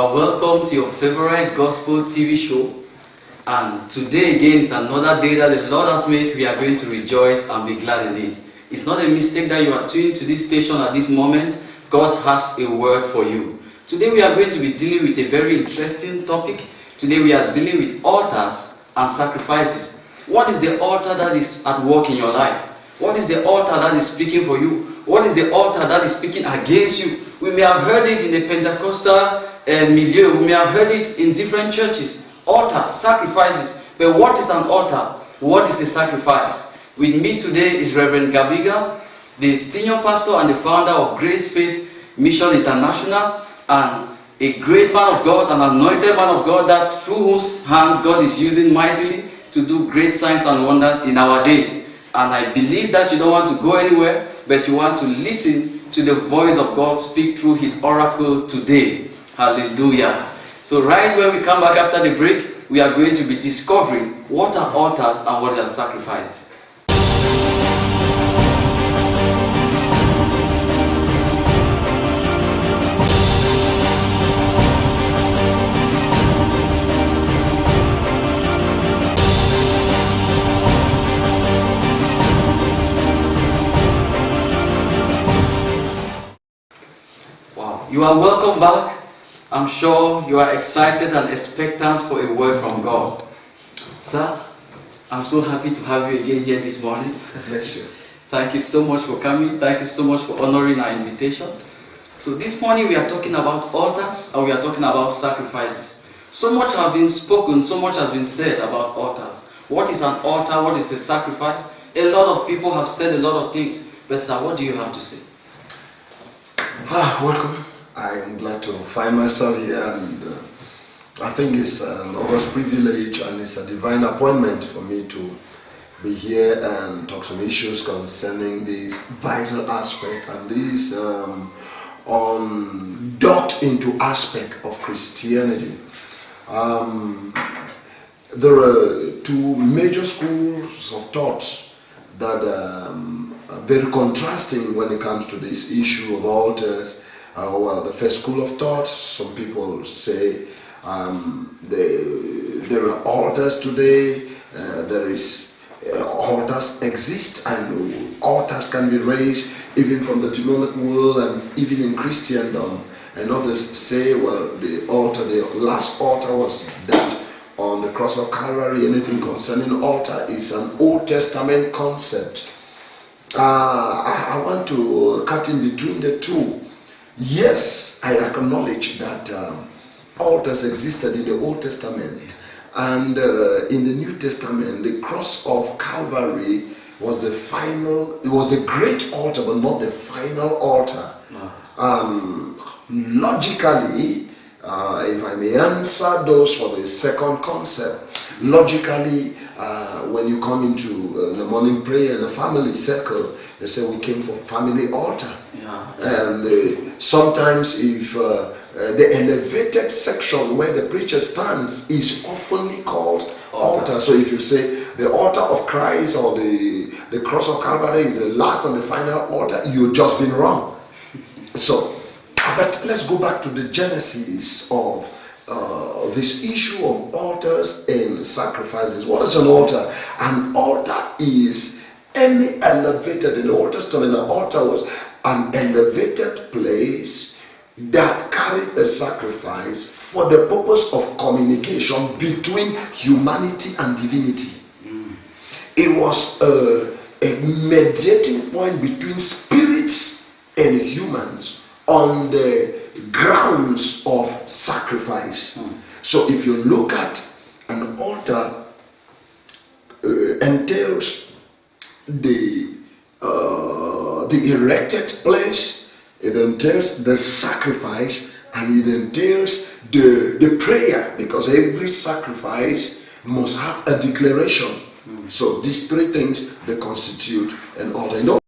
are welcome to your favorite gospel TV show. And today again is another day that the Lord has made. We are going to rejoice and be glad in it. It's not a mistake that you are tuned to this station at this moment. God has a word for you. Today we are going to be dealing with a very interesting topic. Today we are dealing with altars and sacrifices. What is the altar that is at work in your life? What is the altar that is speaking for you? What is the altar that is speaking against you? We may have heard it in the Pentecostal milieu. We may have heard it in different churches. Altars, sacrifices. But what is an altar? What is a sacrifice? With me today is Reverend Gabiga, the senior pastor and the founder of Grace Faith Mission International, and a great man of God, an anointed man of God, that through whose hands God is using mightily to do great signs and wonders in our days. And I believe that you don't want to go anywhere, but you want to listen to the voice of God speak through his oracle today. Hallelujah. So right when we come back after the break, we are going to be discovering what are altars and what are sacrifices. You are welcome back. I'm sure you are excited and expectant for a word from God. Sir, I'm so happy to have you again here this morning. Bless you. Thank you so much for coming. Thank you so much for honoring our invitation. So this morning we are talking about altars and we are talking about sacrifices. So much has been spoken, so much has been said about altars. What is an altar? What is a sacrifice? A lot of people have said a lot of things. But sir, what do you have to say? Welcome. I'm glad to find myself here, and I think it's an august privilege and it's a divine appointment for me to be here and talk some issues concerning this vital aspect and this docked into aspect of Christianity. There are two major schools of thoughts that are very contrasting when it comes to this issue of altars. Well, the first school of thought, some people say there are altars today, altars exist and altars can be raised even from the demonic world and even in Christendom. And others say, well, the last altar was that on the cross of Calvary. Anything concerning altar is an Old Testament concept. I want to cut in between the two. Yes, I acknowledge that altars existed in the Old Testament, and in the New Testament, the cross of Calvary was the great altar, but not the final altar. Logically, if I may answer those for the second concept, logically, when you come into the morning prayer in the family circle, they say we came for family altar. And sometimes if the elevated section where the preacher stands is often called altar. So if you say the altar of Christ or the cross of Calvary is the last and the final altar, you've just been wrong. So, but let's go back to the genesis of this issue of altars and sacrifices. What is an altar? An altar is any elevated, in the Old Testament, an altar was an elevated place that carried a sacrifice for the purpose of communication between humanity and divinity. It was a mediating point between spirits and humans on the grounds of sacrifice. So if you look at an altar, entails the erected place, it entails the sacrifice, and it entails the prayer, because every sacrifice must have a declaration. So these three things, they constitute an altar.